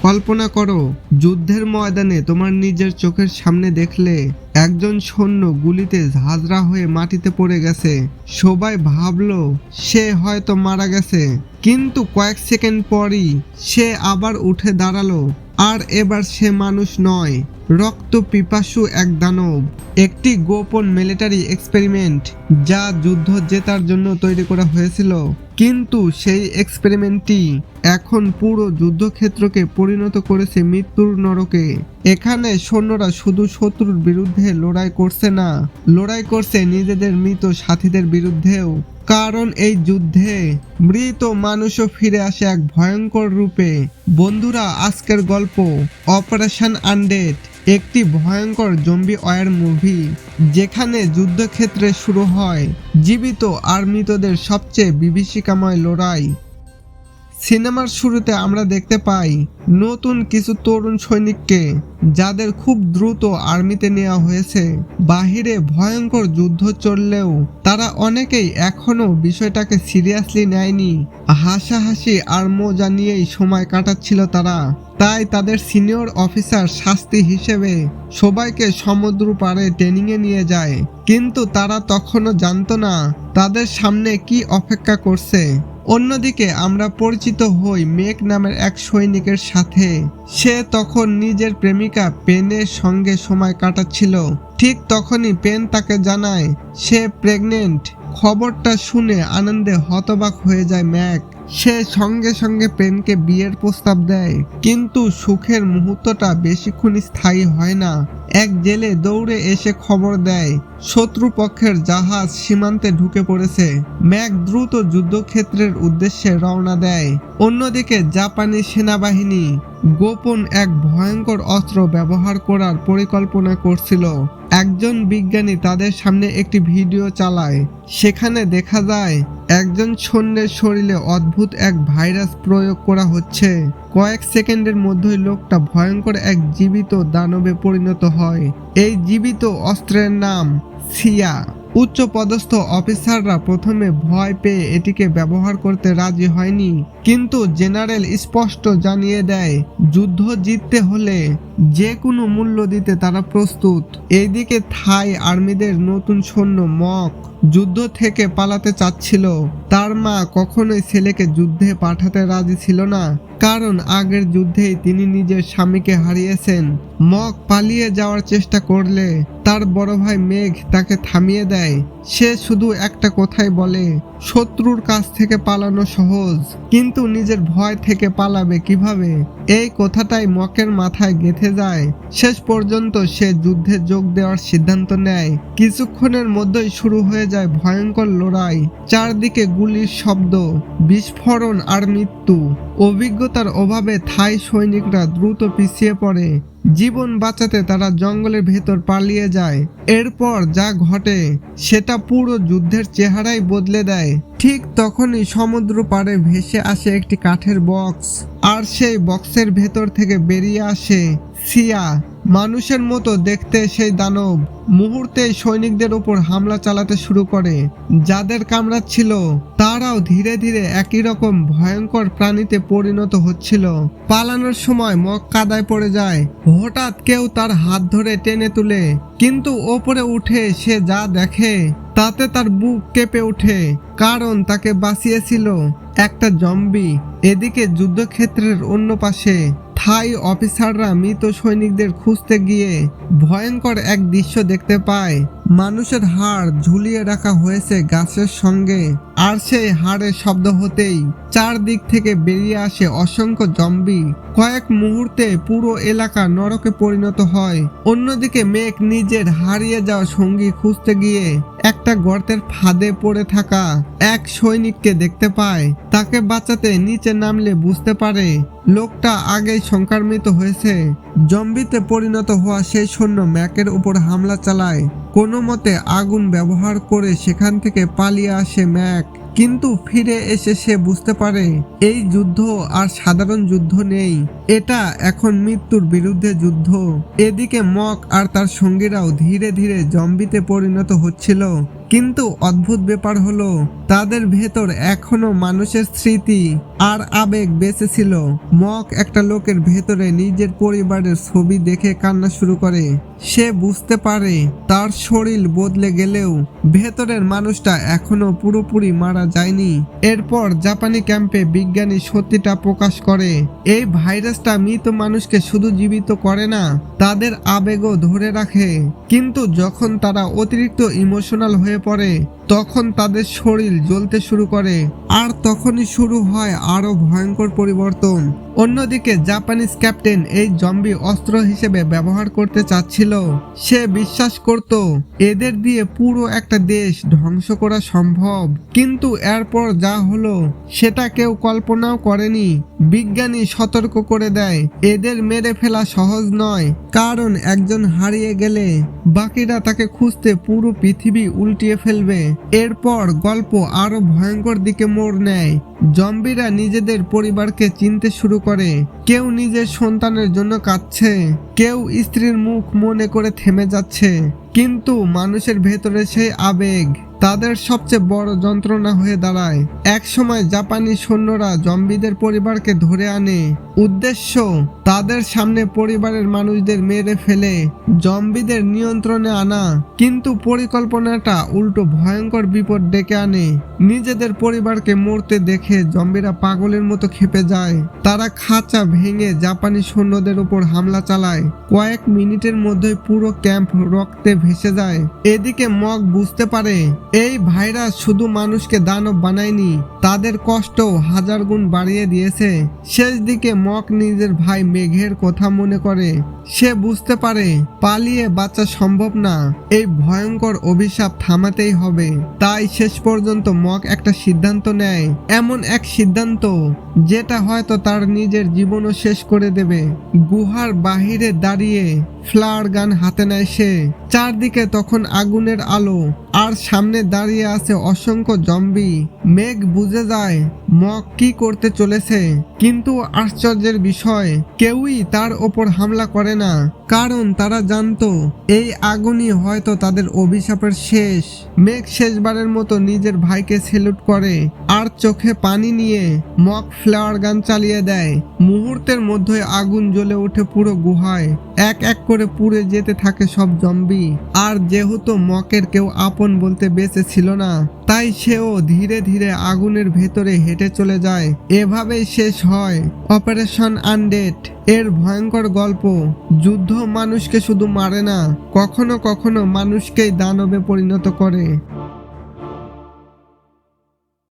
কল্পনা করো, যুদ্ধের ময়দানে তোমার নিজের চোখের সামনে দেখলে একজন সৈন্য গুলিতে ঝাঁঝরা হয়ে মাটিতে পড়ে গেছে। সবাই ভাবলো সে হয়তো মারা গেছে, কিন্তু কয়েক সেকেন্ড পরই সে আবার উঠে দাঁড়ালো। আর এবার সে মানুষ নয়, রক্ত পিপাসু এক দানব। একটি গোপন মিলিটারি এক্সপেরিমেন্ট যা যুদ্ধ জেতার জন্য তৈরি করা হয়েছিল, কিন্তু সেই এক্সপেরিমেন্টটি এখন পুরো যুদ্ধক্ষেত্রকে পরিণত করেছে মৃত্যুর নরকে। এখানে সৈন্যরা শুধু শত্রুর বিরুদ্ধে লড়াই করছে না, লড়াই করছে নিজেদের মৃত সাথীদের বিরুদ্ধেও। কারণ এই যুদ্ধে মৃত মানুষও ফিরে আসে এক ভয়ঙ্কর রূপে। বন্ধুরা, আজকের গল্প অপারেশন আনডেড, একটি ভয়ঙ্কর জম্বি ওয়ার মুভি যেখানে যুদ্ধক্ষেত্রে শুরু হয় জীবিত আর মৃতদের সবচেয়ে বিভীষিকাময় লড়াই। সিনেমার শুরুতে আমরা দেখতে পাই নতুন কিছু তরুণ সৈনিককে, যাদের খুব দ্রুত আর্মিতে নেওয়া হয়েছে। বাহিরে ভয়ঙ্কর যুদ্ধ চললেও তারা অনেকেই এখনো বিষয়টাকে সিরিয়াসলি নেয়নি। হাসাহাসি আর মজা নিয়েই সময় কাটাচ্ছিল তারা। তাই তাদের সিনিয়র অফিসার শাস্তি হিসেবে সবাইকে সমুদ্র পাড়ে ট্রেনিংয়ে নিয়ে যায়, কিন্তু তারা তখনও জানতো না তাদের সামনে কি অপেক্ষা করছে। অন্যদিকে আমরা পরিচিত হই মেক নামের এক সৈনিকের সাথে। সে তখন নিজের প্রেমিকা পেনের সঙ্গে সময় কাটাচ্ছিল। ঠিক তখনই পেন তাকে জানায় সে প্রেগনেন্ট। খবরটা শুনে আনন্দে হতবাক হয়ে যায় ম্যাক। সে সঙ্গে সঙ্গে পেনকে বিয়ের প্রস্তাব দেয়, কিন্তু সুখের মুহূর্তটা বেশিক্ষণ স্থায়ী হয় না। এক জেলে দৌড়ে এসে খবর দেয় শত্রুপক্ষের জাহাজ সীমান্তে ঢুকে পড়েছে। ম্যাক দ্রুত যুদ্ধক্ষেত্রের উদ্দেশ্যে রওনা দেয়। অন্যদিকে জাপানি সেনাবাহিনী গোপন এক ভয়ঙ্কর অস্ত্র ব্যবহার করার পরিকল্পনা করছিল। একজন বিজ্ঞানী তাদের সামনে একটি ভিডিও চালায়। সেখানে দেখা যায় একজন সৈন্যের শরীরে অদ্ভুত এক ভাইরাস প্রয়োগ করা হচ্ছে। কয়েক সেকেন্ডের মধ্যেই লোকটা ভয়ঙ্কর এক জীবিত দানবে পরিণত হয়। এই জীবিত অস্ত্রের নাম সিয়া। উচ্চ পদস্থ অফিসাররা প্রথমে ভয় পেয়ে এটিকে ব্যবহার করতে রাজি হয়নি, কিন্তু জেনারেল স্পষ্ট জানিয়ে দেয় যুদ্ধ জিততে হলে যে কোনো মূল্য দিতে তারা প্রস্তুত। এইদিকে থাই আর্মিদের নতুন সৈন্য মক যুদ্ধ থেকে পালাতে চাচ্ছিল। তার মা কখনোই ছেলেকে যুদ্ধে পাঠাতে রাজি ছিল না, কারণ আগের যুদ্ধেই তিনি নিজের স্বামীকে হারিয়েছেন। মক পালিয়ে যাওয়ার চেষ্টা করলে তার বড় ভাই মেঘ তাকে থামিয়ে দেয়। সে শুধু একটা কথাই বলে, শত্রুর কাছ থেকে পালানো সহজ, কিন্তু নিজের ভয় থেকে পালাবে কিভাবে। এই কথাটাই মকের মাথায় গেঁথে যায়। শেষ পর্যন্ত সে যুদ্ধে যোগ দেওয়ার সিদ্ধান্ত নেয়। কিছুক্ষণের মধ্যেই শুরু হয়ে যায় ভয়ঙ্কর লড়াই। চারদিকে গুলির শব্দ, বিস্ফোরণ আর মৃত্যু। অভিজ্ঞতার অভাবে থাই সৈনিকরা দ্রুত পিছিয়ে পড়ে। জীবন বাঁচাতে তারা জঙ্গলের ভেতর পালিয়ে যায়। এরপর যা ঘটে সেটা পুরো যুদ্ধের চেহারাই বদলে দেয়। ঠিক তখনই সমুদ্র পাড়ে ভেসে আসে একটি কাঠের বক্স, আর সেই বক্সের ভেতর থেকে বেরিয়ে আসে সিয়া। মানুষের মতো দেখতে সেই দানব মুহূর্তে সৈনিকদের উপর হামলা চালাতে শুরু করে। যাদের কামড়াচ্ছিল তারাও ধীরে ধীরে একই রকম ভয়ঙ্কর প্রাণীতে পরিণত হচ্ছিল। পালানোর সময় মক কাদায় পড়ে যায়। হঠাৎ কেউ তার হাত ধরে টেনে তুলে, কিন্তু ওপরে উঠে সে যা দেখে তাতে তার বুক কেঁপে ওঠে, কারণ তাকে বাঁচিয়েছিল একটা জম্বি। এদিকে যুদ্ধক্ষেত্রের অন্য পাশে থাই অফিসাররা মৃত সৈনিকদের খুঁজতে গিয়ে ভয়ঙ্কর এক দৃশ্য দেখতে পায়। মানুষের হাড় ঝুলিয়ে রাখা হয়েছে গাছের সঙ্গে, আর সেই হাড়ের শব্দ হতেই চারদিক থেকে বেরিয়ে আসে অসংখ্য জম্বি। কয়েক মুহূর্তে পুরো এলাকা নরকে পরিণত হয়। অন্যদিকে মেঘ নিজের হারিয়ে যাওয়া সঙ্গী খুঁজতে গিয়ে একটা গর্তের ফাঁদে পড়ে থাকা এক সৈনিককে দেখতে পায়। তাকে বাঁচাতে নিচে নামলে বুঝতে পারে লোকটা আগেই সংক্রমিত হয়েছে। জম্বিতে পরিণত হওয়া সেই সৈন্য ম্যাকের উপর হামলা চালায়। কোনো মতে আগুন ব্যবহার করে সেখান থেকে পালিয়ে আসে ম্যাক, কিন্তু ফিরে এসে সে বুঝতে পারে এই যুদ্ধ আর সাধারণ যুদ্ধ নেই, এটা এখন মৃত্যুর বিরুদ্ধে যুদ্ধ। এদিকে মক আর তার সঙ্গীরাও ধীরে ধীরে জম্বিতে পরিণত হচ্ছিল। কিন্তু অদ্ভুত ব্যাপার হলো তাদের ভেতর এখনো মানুষের স্মৃতি আর আবেগ বেঁচে ছিল। মক একটা লোকের ভেতরে নিজের পরিবারের ছবি দেখে কান্না শুরু করে। সে বুঝতে পারে তার শরীর বদলে গেলেও ভেতরের মানুষটা এখনো পুরোপুরি মারা যায়নি। এরপর জাপানি ক্যাম্পে বিজ্ঞানী সত্যিটা প্রকাশ করে, এই ভাইরাসটা মৃত মানুষকে শুধু জীবিত করে না, তাদের আবেগও ধরে রাখে। কিন্তু যখন তারা অতিরিক্ত ইমোশনাল হয়ে পড়ে তখন তাদের শরীর জ্বলতে শুরু করে, আর তখনই শুরু হয় আরো ভয়ঙ্কর পরিবর্তন। অন্যদিকে জাপানিজ ক্যাপ্টেন এই জম্বি অস্ত্র হিসেবে ব্যবহার করতে চাচ্ছিল। সে বিশ্বাস করত এদের দিয়ে পুরো একটা দেশ ধ্বংস করা সম্ভব, কিন্তু এরপর যা হলো সেটা কেউ কল্পনাও করেনি। বিজ্ঞানী সতর্ক করে দেয় এদের মেরে ফেলা সহজ নয়, কারণ একজন হারিয়ে গেলে বাকিরা তাকে খুঁজতে পুরো পৃথিবী উল্টিয়ে ফেলবে। এরপর গল্প আরো ভয়ঙ্কর দিকে মোড় নেয়। জম্বিরা নিজেদের পরিবারকে চিনতে শুরু করে। কেউ নিজের সন্তানের জন্য কাঁদছে, কেউ স্ত্রীর মুখ মনে করে থেমে যাচ্ছে। কিন্তু মানুষের ভেতরে সেই আবেগ তাদের সবচেয়ে বড় যন্ত্রণা হয়ে দাঁড়ায়। একসময় জাপানি সৈন্যরা জম্বিদের পরিবারকে ধরে আনে। উদ্দেশ্য তাদের সামনে পরিবারের মানুষদের মেরে ফেলে জম্বিদের নিয়ন্ত্রণে আনা, কিন্তু পরিকল্পনাটা উল্টো ভয়ঙ্কর বিপদ ডেকে আনে। নিজেদের পরিবারকে মরতে দেখে জম্বিরা পাগলের মতো ক্ষেপে যায়। তারা খাঁচা ভেঙে জাপানি সৈন্যদের উপর হামলা চালায়। কয়েক মিনিটের মধ্যেই পুরো ক্যাম্প রক্তে ভেসে যায়। এদিকে মক বুঝতে পারে এই ভাইরাস শুধু মানুষকে দানব বানায়নি, তাদের কষ্ট হাজার গুণ বাড়িয়ে দিয়েছে। শেষ দিকে মক নিজের ভাই মেঘের কথা মনে করে। সে বুঝতে পারে পালিয়ে বাঁচা সম্ভব না, এই ভয়ঙ্কর অভিশাপ থামাতেই হবে। তাই শেষ পর্যন্ত মক একটা সিদ্ধান্ত নেয়, এমন এক সিদ্ধান্ত যেটা হয়তো তার নিজের জীবনও শেষ করে দেবে। গুহার বাহিরে দাঁড়িয়ে ফ্লার গান হাতে নেয় সে। চারদিকে তখন আগুনের আলো, আর সামনে দাঁড়িয়ে আছে অসংখ্য জম্বি। মেঘ বুঝে যায় মক কি করতে চলেছে, কিন্তু আশ্চর্যের বিষয় কেউই তার ওপর হামলা করে না, কারণ তারা জানতো এই আগুনই হয়তো তাদের অভিশাপের শেষ। মেঘ শেষবারের মতো নিজের ভাইকে সেলুট করে, আর চোখে পানি নিয়ে মক ফ্লাওয়ার গান চালিয়ে দেয়। মুহূর্তের মধ্যে আগুন জ্বলে ওঠে পুরো গুহায়। এক এক করে পুড়ে যেতে থাকে সব জম্বি। আর যেহেতু মকের কেউ আপন বলতে বেঁচে ছিল না, তাই সেও ধীরে ধীরে আগুনের ভেতরে হেঁটে চলে যায়। এভাবেই শেষ হয় অপারেশন আনডেড এর ভয়ঙ্কর গল্প। যুদ্ধ মানুষকে শুধু মারে না, কখনো কখনো মানুষকেই দানবে পরিণত করে।